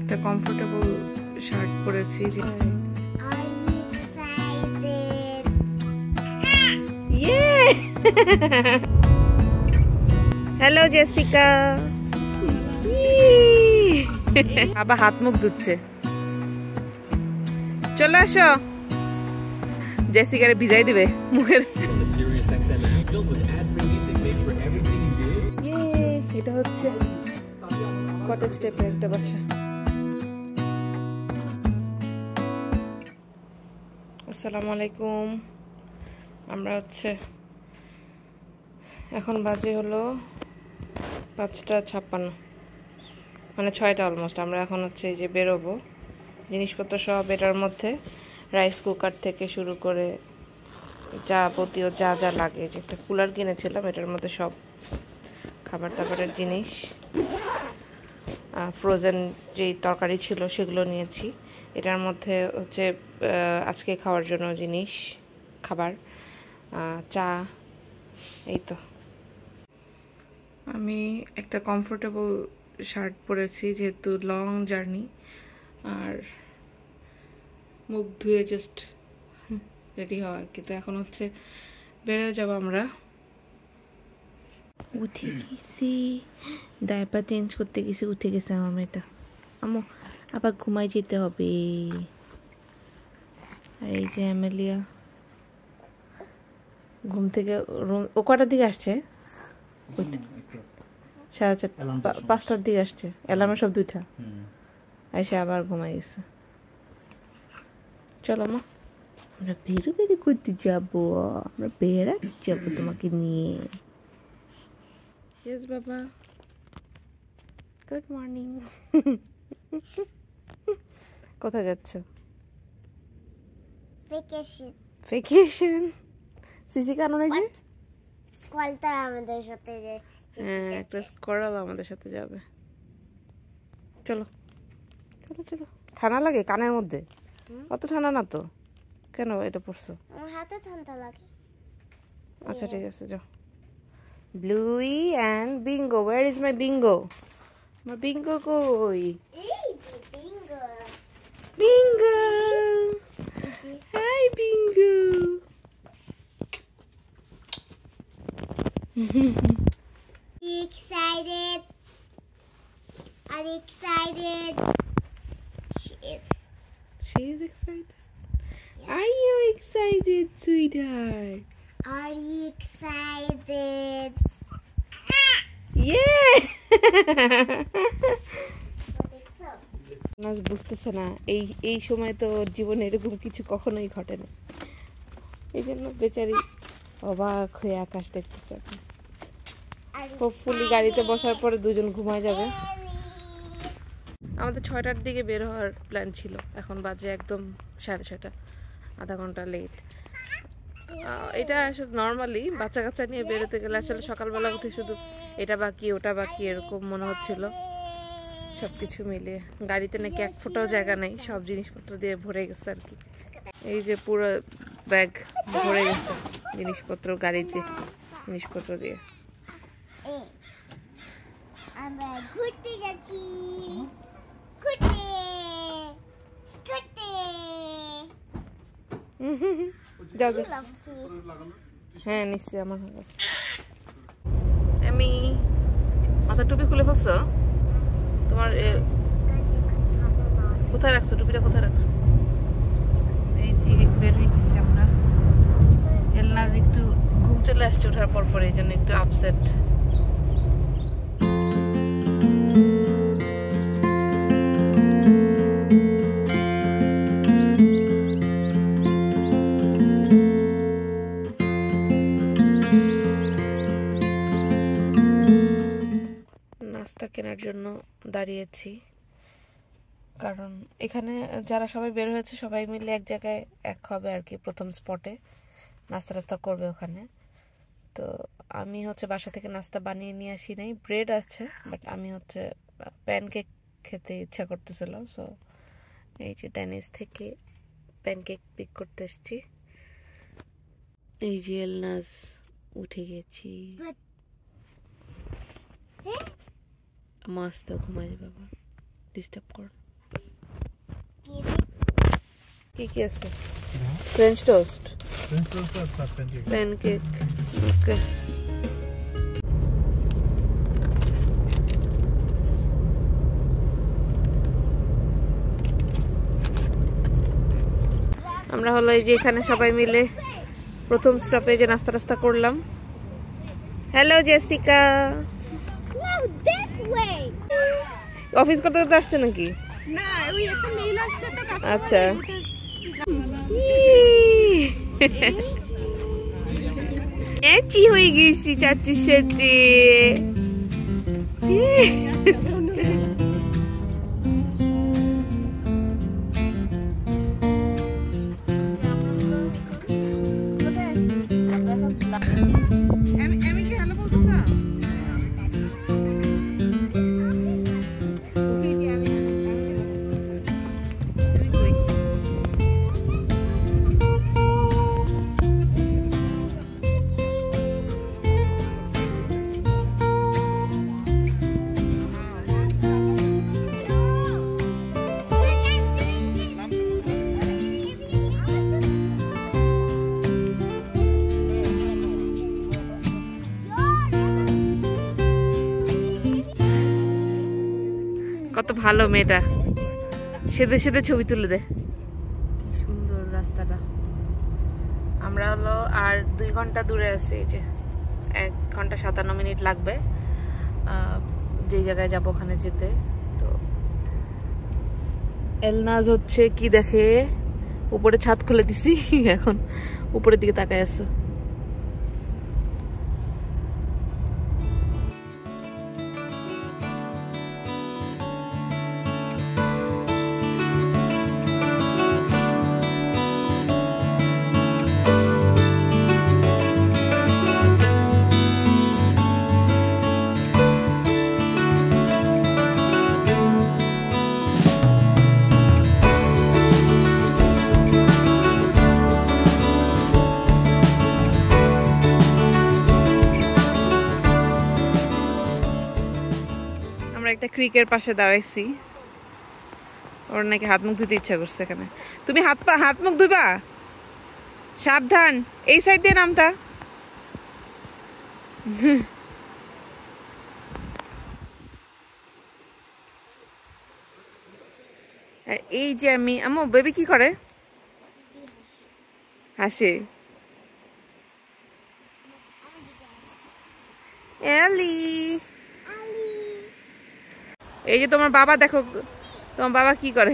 একটা comfortable shirt পরেছি যে হ্যালো জেসিকা আবার হাত মুখ ধুচ্ছে চলে আসো জেসিকারে ভিজাই দিবে মুখের এটা হচ্ছে কটেজ টাইপের একটা বাসা আসসালামু আলাইকুম আমরা হচ্ছে এখন বাজে হলো 5:56 মানে 6টা অলমোস্ট আমরা এখন হচ্ছে এই যে বেরোবো জিনিসপত্র সব এটার মধ্যে রাইস কুকার থেকে শুরু করে যাবতীয় যা যা লাগে যে একটা কুলার কিনেছিলাম এটার মধ্যে সব খাবার দাবারের জিনিস ফ্রোজেন যেই তরকারি ছিল সেগুলো নিয়েছি এটার মধ্যে হচ্ছে আজকে খাওয়ার জন্য জিনিস খাবার চা এই তো আমি একটা কমফোর্টেবল শার্ট পরেছি যেহেতু লং জার্নি আর মুখ ধুয়ে জাস্ট রেডি হওয়ার কিন্তু এখন হচ্ছে বেরোয় যাব আমরা উঠে গেছি ডায়পার চেঞ্জ করতে গেছি উঠে গেছে আমার মেয়েটা আমো আবার ঘুমাই যেতে হবে আর এই যে অ্যামেলিয়া ঘুম থেকে রুম ও কটার দিকে আসছে 5টার দিকে আসছে অ্যালার্মের সব 2টা এসে আবার ঘুমাই গেছে চলো মা আমরা বেরো করতে যাবো আমরা বেড়াতে যাবো তোমাকে নিয়ে ইয়েস বাবা গুড মর্নিং কোথায় যাচ্ছ ভ্যাকেশন সিসি কারণে যে স্কোয়ালটা আমাদের সাথে যে একটা স্কোয়াল আমাদের সাথে যাবে চলো চলো চলো ঠান্ডা লাগে কানের মধ্যে অত ঠান্ডা না তো কেন এটা পড়ছো আমার হাতে ঠান্ডা লাগে আচ্ছা ঠিক আছে যাও Bluey and Bingo where is my Bingo আমার বিঙ্গো কই এই Bingo Bingo hi Bingo excited I'm excited she is excited are you excited sweetheart are you excited yeah নাজ বুঝতেছে না এই সময় তো জীবনে এরকম কিছু কখনোই ঘটে না এই জন্য বেচারি অবাক হয়ে আকাশ দেখতেছে হোপফুলি গাড়িতে বসার পরে দুজন ঘুমায় যাবে আমাদের 6টার দিকে বের হওয়ার প্ল্যান ছিল এখন বাজে একদম 6:30 আধা ঘন্টা লেট এটা আসলে নর্মালি বাচ্চা কাচ্চা নিয়ে বেরোতে গেলে আসলে সকালবেলা উঠে শুধু এটা বাকি ওটা বাকি এরকম মনে হচ্ছিল সব কিছু মিলিয়ে গাড়িতে নাকি এক ফুটাও জায়গা নেই সব জিনিসপত্র দিয়ে ভরে গেছে আর কি এই যে পুরো ব্যাগ ভরে গেছে জিনিসপত্র গাড়িতে জিনিসপত্র দিয়ে আমরা ঘুরতে যাচ্ছি ঘুরতে ঘুরতে যাও যাও হ্যাঁ নিশ্চয়ই আমার কাছে আমি মাথা টুপি খুলে ফেলছো তোমার কোথায় রাখছো টুপিটা কোথায় রাখছো এই যে বের হয়ে গেছি আমরা এলনাজ একটু ঘুম চলে আসছে ওঠার পর পরে এই জন্য একটু আপসেট নাস্তা কেনার জন্য দাঁড়িয়েছি কারণ এখানে যারা সবাই বের হয়েছে সবাই মিলে এক জায়গায় এক হবে আর কি প্রথম স্পটে নাস্তা টাস্তা করবে ওখানে তো আমি হচ্ছে বাসা থেকে নাস্তা বানিয়ে নিয়ে আসি নাই ব্রেড আছে বাট আমি হচ্ছে প্যানকেক খেতে ইচ্ছা করতেছিল সো এই যে ডেনিস থেকে প্যানকেক পিক করতে এসেছি এই যে এলনাজ উঠে গেছি মস্ত ঘুমাই বাবা ডিস্টার্ব কর কি কি আছে? French toast, pancake. ওকে, আমরা হলো এই যে এখানে সবাই মিলে প্রথম স্টপে যে নাস্তা টাস্তা করলাম। হ্যালো জেসিকা, অফিস করতে করতে আসছে নাকি? না, ওই একটা মেইল আসছে তো কাছে। আচ্ছা, এচি হয়ে গেছি চাচির সাথে। আমি কি হ্যালো বলতেছ? কত ভালো মেয়েটা, সেদে সেদে ছবি তুলে দে। কি সুন্দর রাস্তাটা। আমরা হলো আর 2 ঘন্টা দূরে আছি, এই যে 1 ঘন্টা 57 মিনিট লাগবে যে জায়গায় যাব ওখানে যেতে। তো এলনাজ হচ্ছে কি দেখে, উপরে ছাদ খুলে দিছি, এখন উপরের দিকে তাকায় আছে। একটা ক্রিকের পাশে দাঁড়াইছি, ওর নাকি হাত মুখ ধুতে ইচ্ছা করছে এখানে। তুমি হাত মুখ ধুবা, সাবধান, এই সাইড দিয়ে নামতা। আর এই যে আমি, আম্মু বেবি কি করে? হাসে। এলি, এই যে তোমার বাবা, দেখো তোমার বাবা কি করে।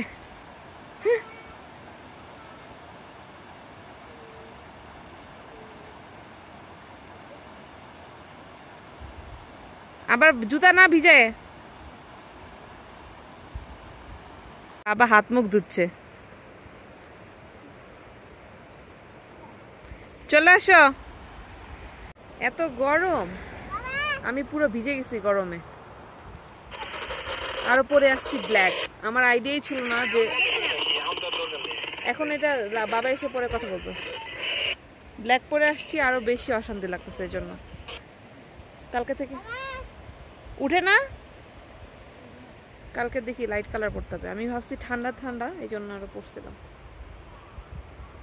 আবার জুতা না ভিজে, বাবা হাত মুখ ধুচ্ছে। চলে আসো। এত গরম, আমি পুরো ভিজে গেছি গরমে। আর পরে আসছি ব্ল্যাক, আমার আইডিয়াই ছিল না যে এখন এটা বাবা এসে পরে কথা বলবো। ব্ল্যাক পরে আসছি, আরো বেশি অশান্তি লাগতেছে এই জন্য। কালকে থেকে উঠে না, কালকে দেখি লাইট কালার পরতে হবে। আমি ভাবছি ঠান্ডা ঠান্ডা, এই জন্য আরো পরছিলাম।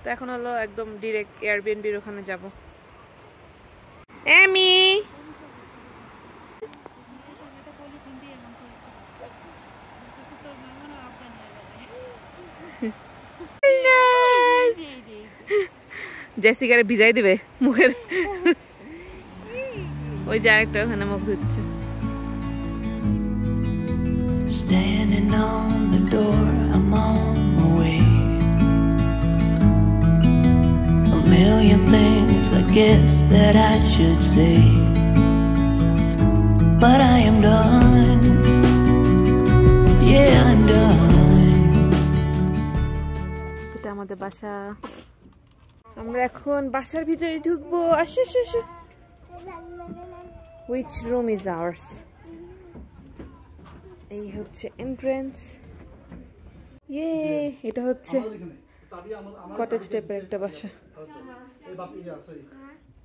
তো এখন হলো একদম ডিরেক্ট এয়ারবিএনবির ওখানে যাব। এমি, জেসিকারে ভিজাই দিবে মুখের। ওই যে আরেকটা ওখানে মুখ ধুচ্ছে। Standing on the door, I'm on my way. A million things I guess that I should say, but I am done. Yeah, I'm done. এটা আমাদের বাসা, আমরা এখন বাসার ভিতরে ঢুকবো। আসো আসো আসো। Which room is ours? এই হচ্ছে এন্ট্রান্স। ইয়ে, এটা হচ্ছে কটেজ টাইপের একটা বাসা।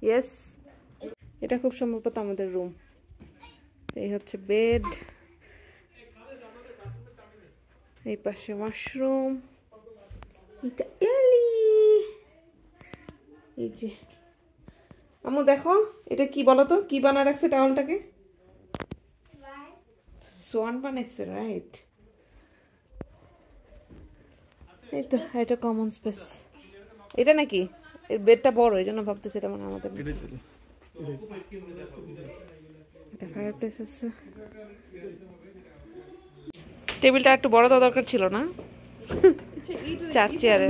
ইয়েস, এটা খুব সম্ভবত আমাদের রুম। এই হচ্ছে বেড, এই পাশে ওয়াশরুম। এটা এলি। এই যে আম্মু দেখো এটা কি বলো তো, কি বানা রাখছে টাওয়ালটাকে? সোয়ান বানাইছে, রাইট। এই তো এটা কমন স্পেস। এটা নাকি এর বেডটা বড়, এই জন্য ভাবতেছি এটা মানে আমাদের এটা ফায়ারপ্লেস আছে। টেবিলটা একটু বড় দেওয়া দরকার ছিল না, 4 চেয়ারে।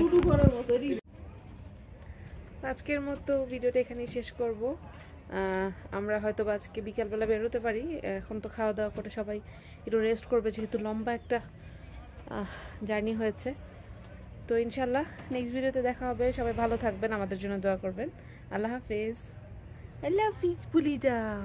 আজকের মতো ভিডিওটা এখানেই শেষ করব। আমরা হয়তো আজকে বিকালবেলা বেরোতে পারি, এখন তো খাওয়া দাওয়া করে সবাই একটু রেস্ট করবে, যেহেতু লম্বা একটা জার্নি হয়েছে। তো ইনশাল্লাহ নেক্সট ভিডিওতে দেখা হবে। সবাই ভালো থাকবেন, আমাদের জন্য দোয়া করবেন। আল্লাহ হাফেজ। আল্লাহ হাফিজ বলি দাও।